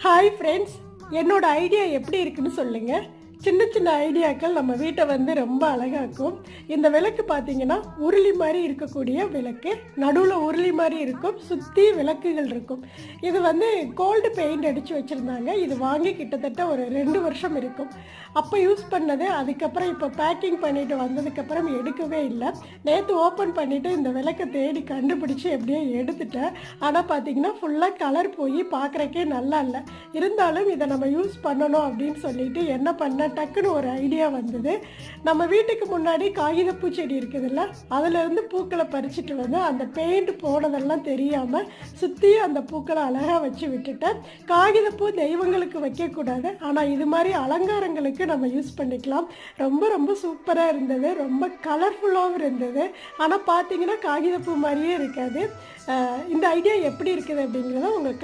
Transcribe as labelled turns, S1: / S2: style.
S1: Hi friends, என்னோட idea எப்படி இருக்குன்னு சொல்லுங்கள். சின்ன சின்ன ஐடியாக்கள் நம்ம வீட்டை ரொம்ப அழகாக்கும். இந்த விளக்கு பார்த்தீங்கன்னா உருளி மாதிரி இருக்கக்கூடிய விளக்கு, நடுவில் உருளி மாதிரி இருக்கும், சுற்றி விளக்குகள் இருக்கும். இது கோல்டு பெயிண்ட் அடித்து வச்சுருந்தாங்க. இது வாங்கி கிட்டத்தட்ட ஒரு 2 வருஷம் இருக்கும். அப்போ யூஸ் பண்ணது. அதுக்கப்புறம் இப்போ பேக்கிங் பண்ணிட்டு வந்ததுக்கப்புறம் எடுக்கவே இல்லை. நேற்று ஓப்பன் பண்ணிவிட்டு இந்த விளக்கை தேடி கண்டுபிடிச்சி எப்படியோ எடுத்துட்டேன். ஆனால் பார்த்தீங்கன்னா ஃபுல்லாக கலர் போய் பார்க்குறக்கே நல்லா இல்லை. இருந்தாலும் இதை நம்ம யூஸ் பண்ணணும் அப்படின்னு சொல்லிட்டு என்ன பண்ண, டக்குன்னு ஒரு ஐடியா வந்தது. நம்ம வீட்டுக்கு முன்னாடி காகிதப்பூ செடி இருக்குதுல்ல, அதிலேருந்து பூக்களை பறிச்சுட்டு அந்த பெயிண்ட் போனதெல்லாம் தெரியாமல் சுற்றி அந்த பூக்களை அழகாக வச்சு விட்டுட்டேன். காகிதப்பூ தெய்வங்களுக்கு வைக்கக்கூடாது, ஆனால் இது மாதிரி அலங்காரங்களுக்கு நம்ம யூஸ் பண்ணிக்கலாம். ரொம்ப ரொம்ப சூப்பராக இருந்தது, ரொம்ப கலர்ஃபுல்லாகவும் இருந்தது. ஆனால் பார்த்தீங்கன்னா காகிதப்பூ மாதிரியே இருக்காது. இந்த ஐடியா எப்படி இருக்குது அப்படிங்கிறத உங்கள்